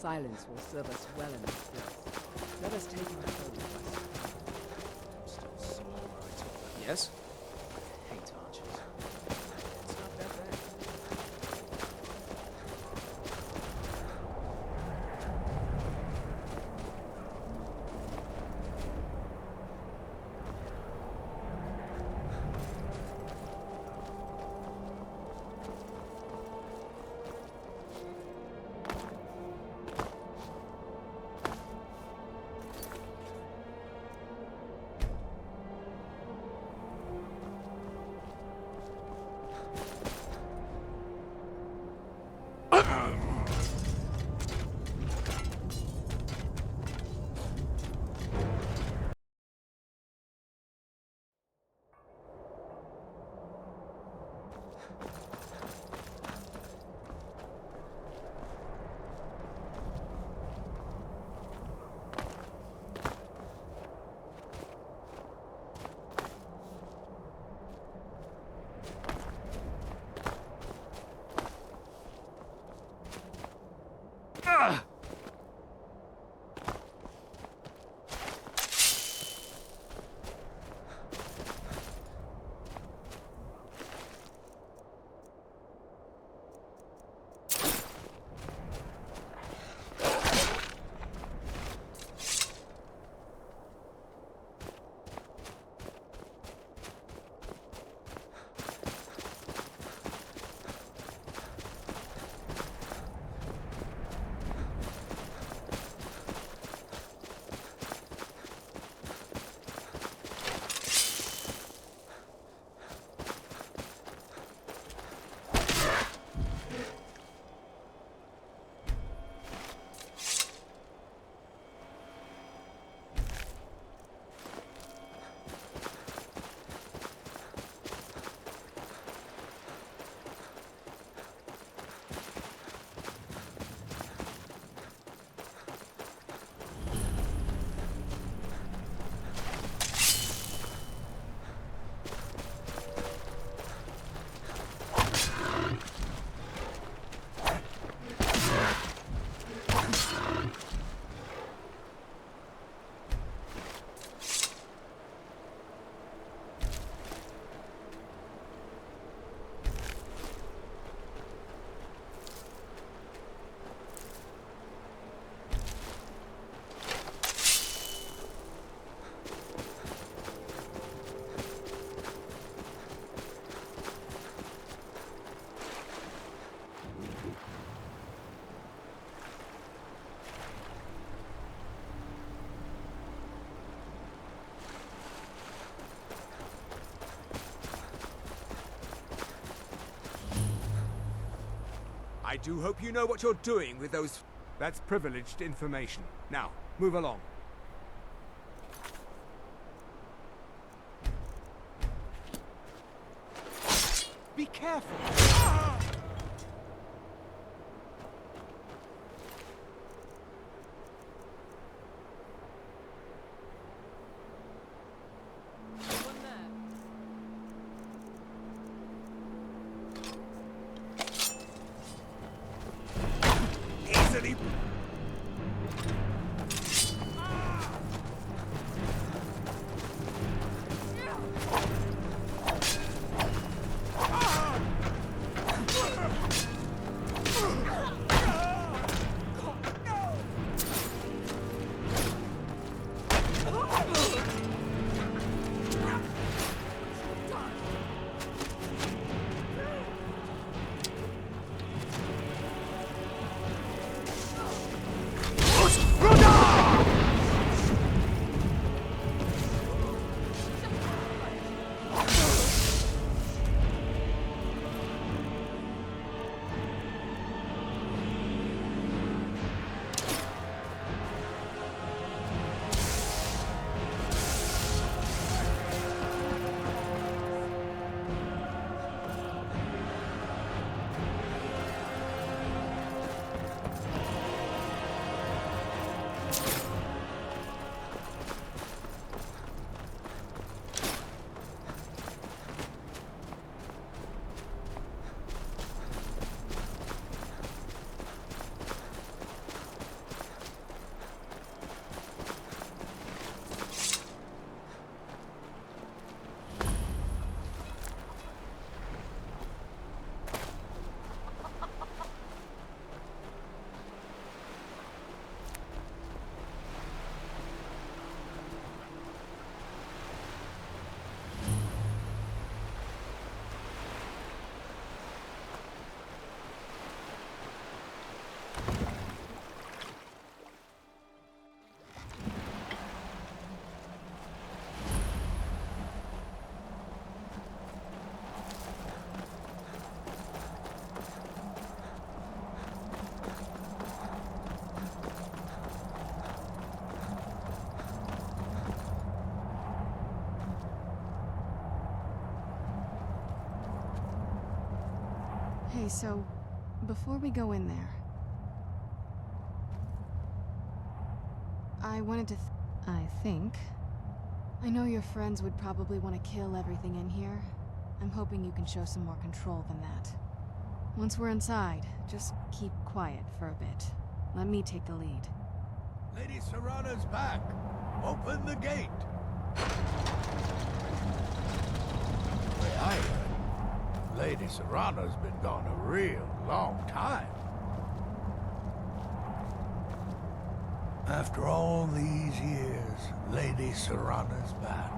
silence will serve us well in this place. Let us take him a photo. I'm still sore where I took that. Yes? I hate archers. It's not that bad. I do hope you know what you're doing with those... That's privileged information. Now, move along. Be careful! Easily... Okay, so before we go in there, I wanted to I think. I know your friends would probably want to kill everything in here. I'm hoping you can show some more control than that. Once we're inside, just keep quiet for a bit. Let me take the lead. Lady Serrana's back. Open the gate. Way I heard, Lady Serrana's been gone a real long time. After all these years, Lady Serrana's back.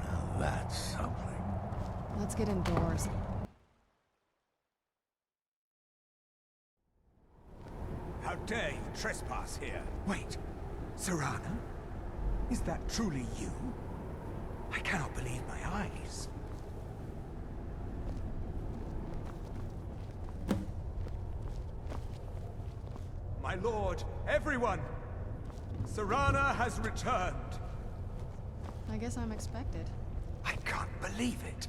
Now that's something. Let's get indoors. How dare you trespass here? Wait, Serrana? Is that truly you? I cannot believe my eyes. My lord, everyone! Serrana has returned! I guess I'm expected. I can't believe it.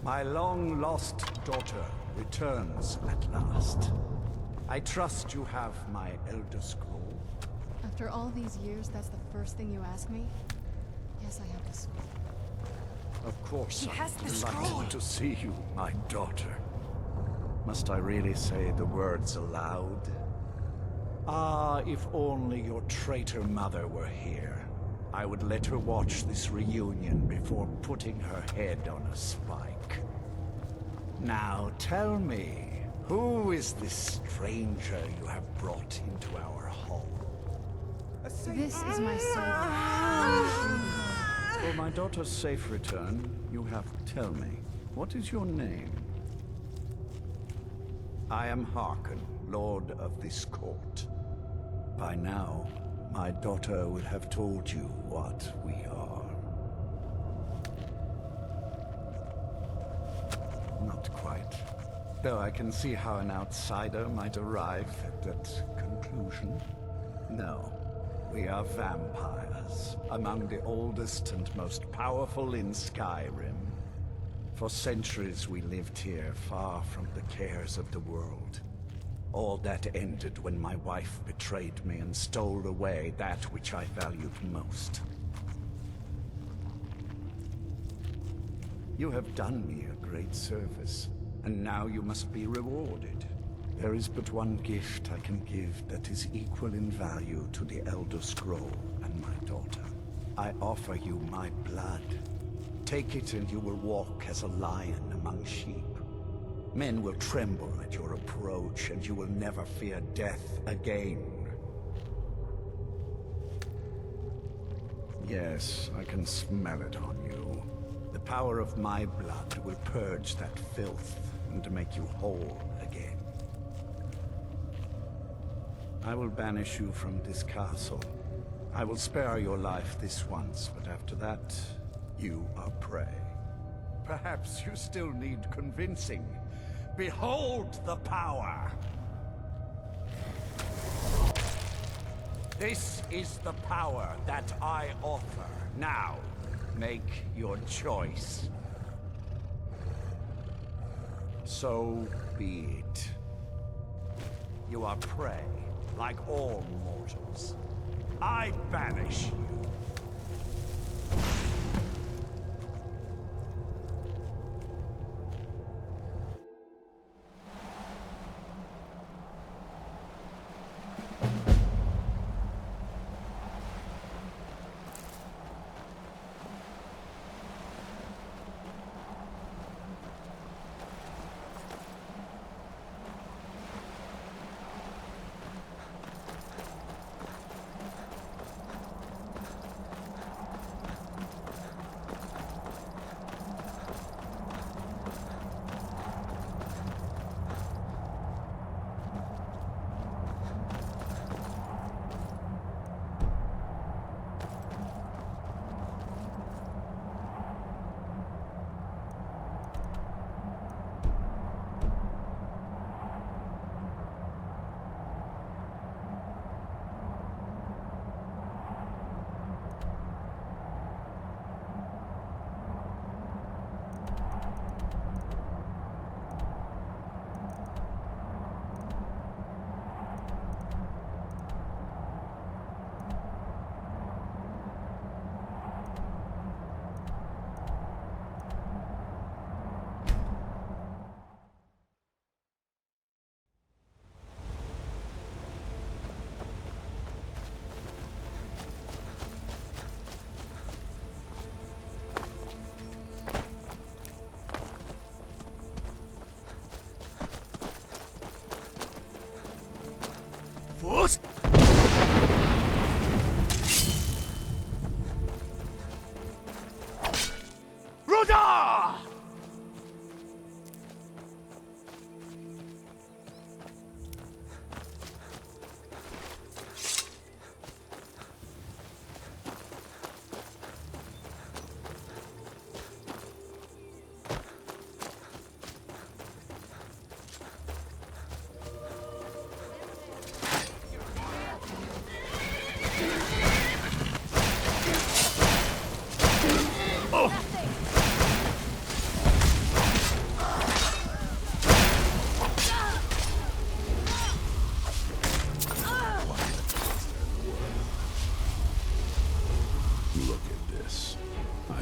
My long-lost daughter returns at last. I trust you have my Elder Scroll. After all these years, that's the first thing you ask me? Yes, I have the scroll. Of course, He has I'm the scroll. delighted to see you, my daughter. Must I really say the words aloud? Ah, if only your traitor mother were here. I would let her watch this reunion before putting her head on a spike. Now tell me, who is this stranger you have brought into our home? This is my son. For my daughter's safe return, you have to tell me, what is your name? I am Harkon, Lord of this court. By now, my daughter will have told you what we are. Not quite. Though I can see how an outsider might arrive at that conclusion. No, we are vampires, among the oldest and most powerful in Skyrim. For centuries we lived here, far from the cares of the world. All that ended when my wife betrayed me and stole away that which I valued most. You have done me a great service, and now you must be rewarded. There is but one gift I can give that is equal in value to the Elder Scroll and my daughter. I offer you my blood. Take it and you will walk as a lion among sheep. Men will tremble at your approach, and you will never fear death again. Yes, I can smell it on you. The power of my blood will purge that filth and make you whole again. I will banish you from this castle. I will spare your life this once, but after that, you are prey. Perhaps you still need convincing. Behold the power! This is the power that I offer. Now, make your choice. So be it. You are prey, like all mortals. I banish you.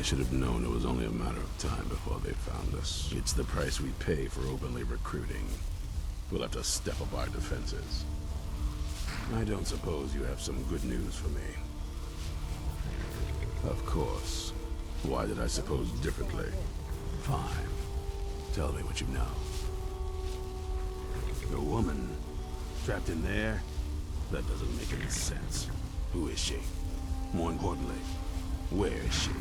should have known it was only a matter of time before they found us. It's the price we pay for openly recruiting. We'll have to step up our defenses. I don't suppose you have some good news for me. Of course. Why did I suppose differently? Fine. Tell me what you know. The woman trapped in there? That doesn't make any sense. Who is she? More importantly, where is she?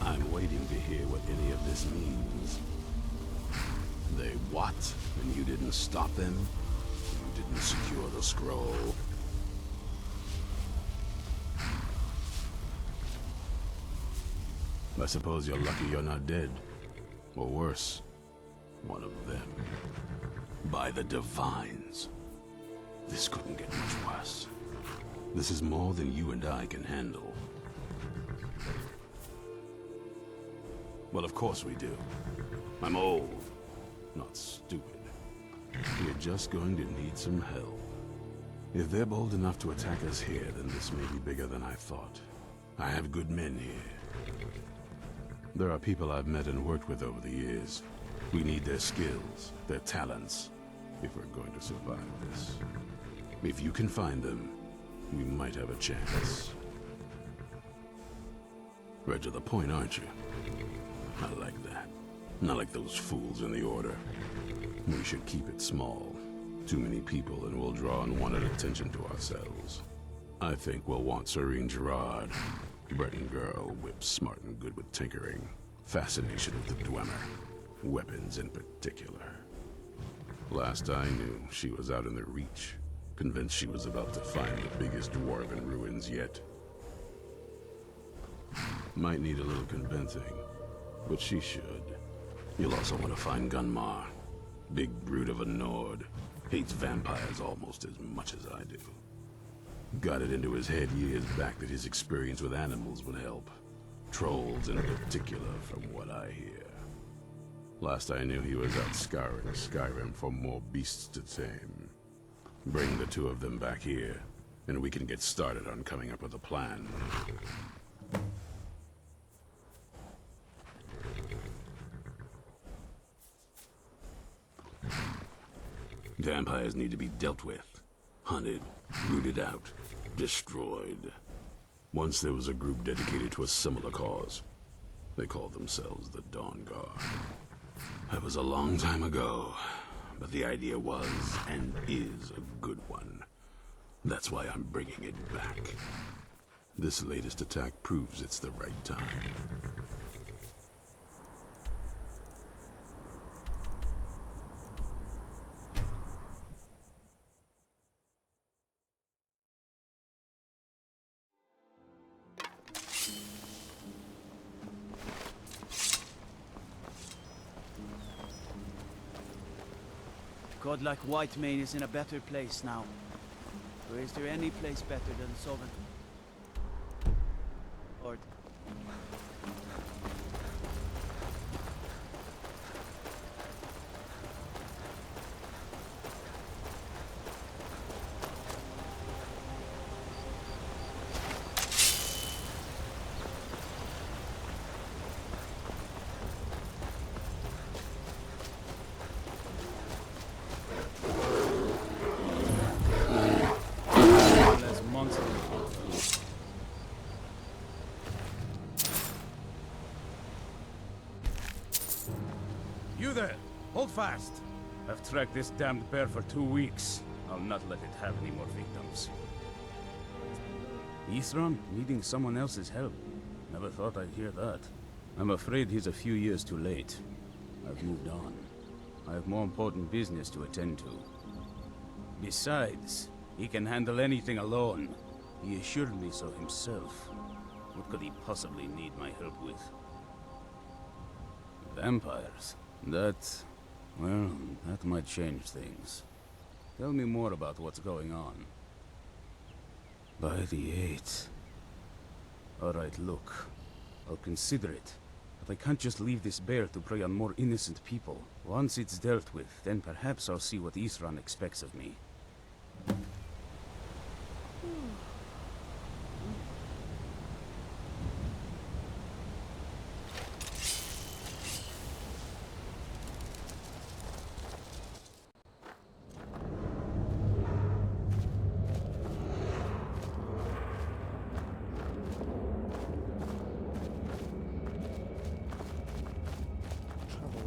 I'm waiting to hear what any of this means. They what? And you didn't stop them? You didn't secure the scroll? I suppose you're lucky you're not dead. Or worse, one of them. By the Divines. This couldn't get much worse. This is more than you and I can handle. Well, of course we do. I'm old, not stupid. We're just going to need some help. If they're bold enough to attack us here, then this may be bigger than I thought. I have good men here. There are people I've met and worked with over the years. We need their skills, their talents, if we're going to survive this. If you can find them, we might have a chance. Right to the point, aren't you? I like that. Not like those fools in the Order. We should keep it small. Too many people and we'll draw unwanted attention to ourselves. I think we'll want Serene Gerard. Breton girl, whip smart and good with tinkering. Fascination with the Dwemer. Weapons in particular. Last I knew, she was out in the Reach. Convinced she was about to find the biggest dwarven ruins yet. Might need a little convincing, but she should. You'll also want to find Gunmar. Big brute of a Nord. Hates vampires almost as much as I do. Got it into his head years back that his experience with animals would help. Trolls in particular, from what I hear. Last I knew, he was out scouring Skyrim for more beasts to tame. Bring the two of them back here, and we can get started on coming up with a plan. Vampires need to be dealt with, hunted, rooted out, destroyed. Once there was a group dedicated to a similar cause. They called themselves the Dawn Guard. That was a long time ago, but the idea was and is a good one. That's why I'm bringing it back. This latest attack proves it's the right time. Godlike Whitemane is in a better place now. Or is there any place better than Sovereign? Lord. You there! Hold fast! I've tracked this damned bear for 2 weeks. I'll not let it have any more victims. Isran needing someone else's help. Never thought I'd hear that. I'm afraid he's a few years too late. I've moved on. I have more important business to attend to. Besides, he can handle anything alone. He assured me so himself. What could he possibly need my help with? Vampires? Well, that might change things. Tell me more about what's going on. By the 8th. Alright, look. I'll consider it. But I can't just leave this bear to prey on more innocent people. Once it's dealt with, then perhaps I'll see what Isran expects of me.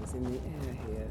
is in the air here.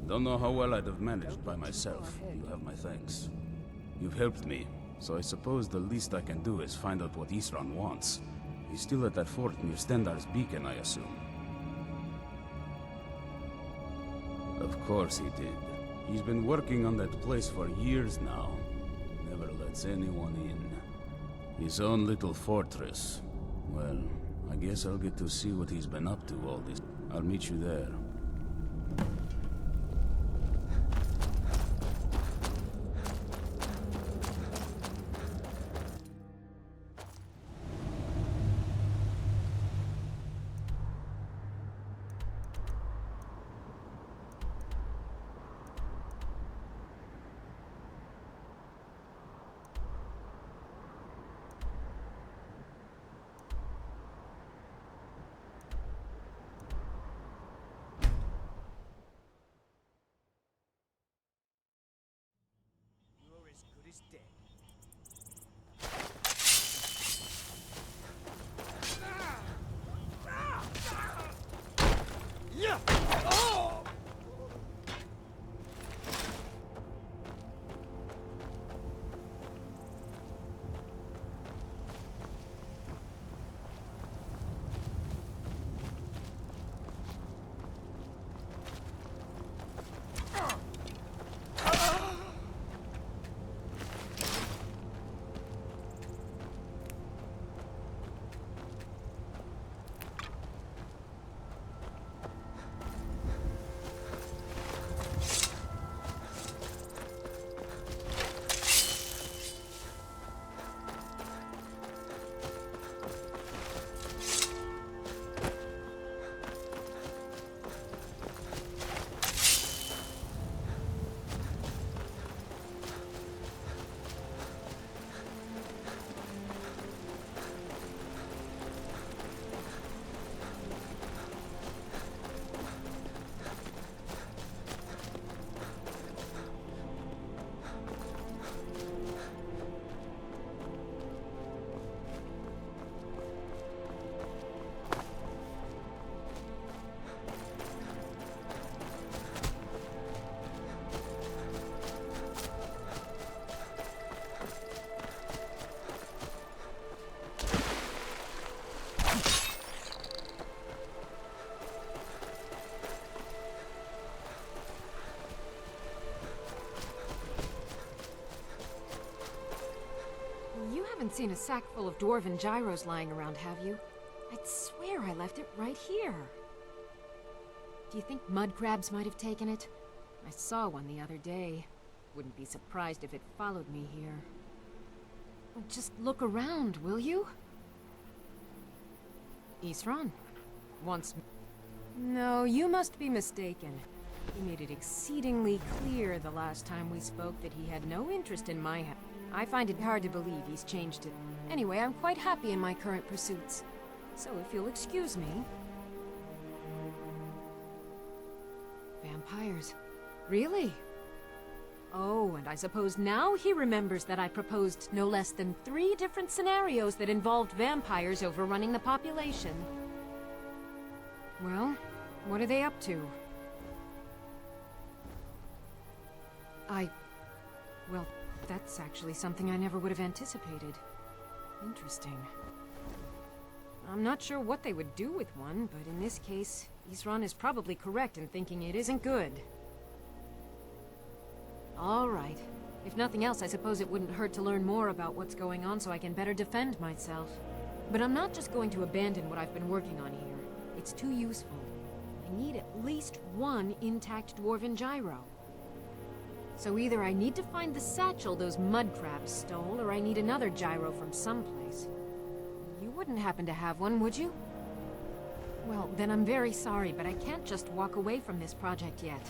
Don't know how well I'd have managed by myself. You have my thanks. You've helped me, so I suppose the least I can do is find out what Isran wants. He's still at that fort near Stendar's beacon, I assume. Of course he did. He's been working on that place for years now. Never lets anyone in. His own little fortress. Well, I guess I'll get to see what he's been up to all this. I'll meet you there. You're as good as dead. Yeah! Oh! You haven't seen a sack full of dwarven gyros lying around, have you? I'd swear I left it right here. Do you think mud crabs might have taken it? I saw one the other day. Wouldn't be surprised if it followed me here. Well, just look around, will you? Isran. Once... No, you must be mistaken. He made it exceedingly clear the last time we spoke that he had no interest in my house. I find it hard to believe he's changed it. Anyway, I'm quite happy in my current pursuits. So if you'll excuse me... Vampires. Really? Oh, and I suppose now he remembers that I proposed no less than 3 different scenarios that involved vampires overrunning the population. Well, what are they up to? Well, that's actually something I never would have anticipated. Interesting. I'm not sure what they would do with one, but in this case, Isran is probably correct in thinking it isn't good. All right. If nothing else, I suppose it wouldn't hurt to learn more about what's going on so I can better defend myself. But I'm not just going to abandon what I've been working on here. It's too useful. I need at least 1 intact dwarven gyro. So either I need to find the satchel those mud crabs stole, or I need another gyro from someplace. You would wouldn't happen to have one, would you? Well, then I'm very sorry, but I can't just walk away from this project yet.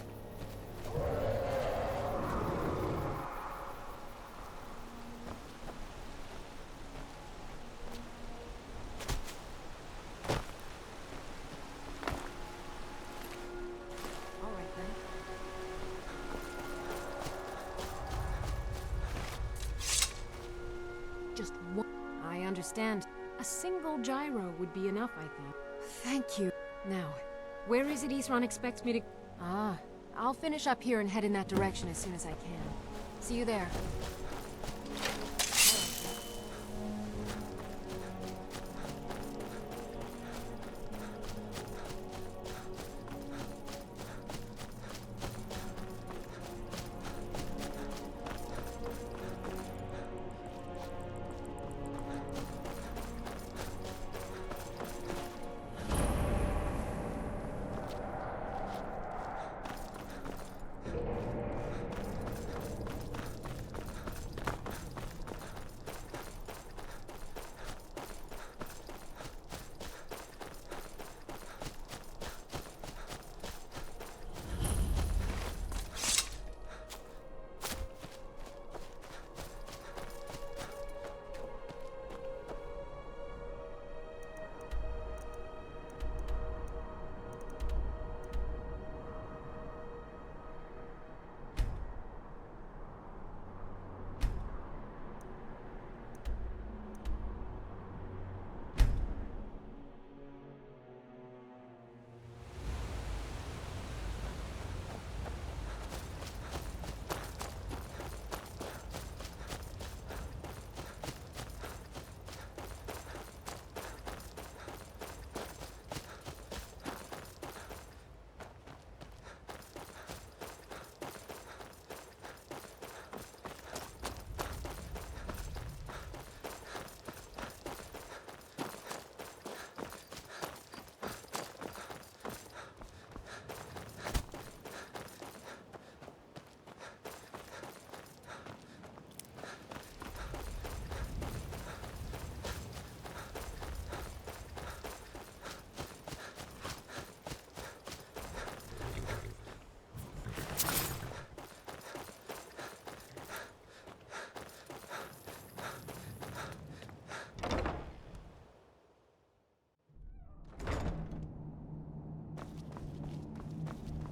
All right, then. Just one. I understand. A single gyro would be enough, I think. Thank you. Now, where is it Isran expects me to... Ah, I'll finish up here and head in that direction as soon as I can. See you there.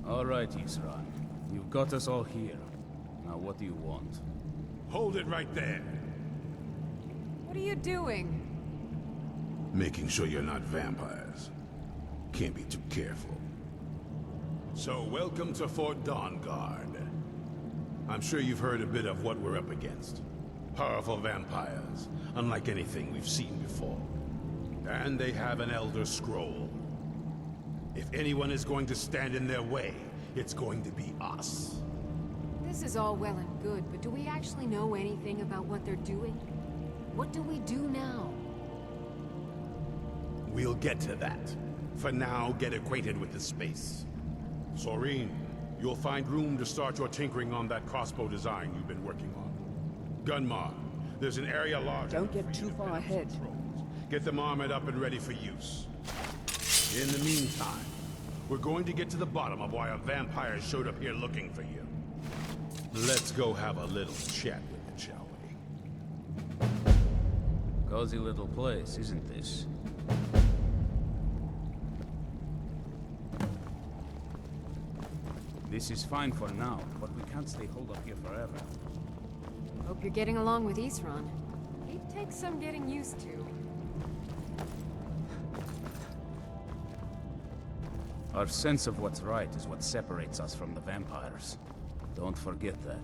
All right, Isran. You've got us all here. Now what do you want? Hold it right there. What are you doing? Making sure you're not vampires. Can't be too careful. So, welcome to Fort Dawnguard. I'm sure you've heard a bit of what we're up against. Powerful vampires, unlike anything we've seen before. And they have an Elder Scroll. If anyone is going to stand in their way, it's going to be us. This is all well and good, but do we actually know anything about what they're doing? What do we do now? We'll get to that. For now, get acquainted with the space. Soreen, you'll find room to start your tinkering on that crossbow design you've been working on. Gunmar, there's an area large. Don't get too far ahead. Get them armored up and ready for use. In the meantime, we're going to get to the bottom of why a vampire showed up here looking for you. Let's go have a little chat with it, shall we? Cozy little place, isn't this? This is fine for now, but we can't stay holed up here forever. Hope you're getting along with Isran. He takes some getting used to. Our sense of what's right is what separates us from the vampires. Don't forget that.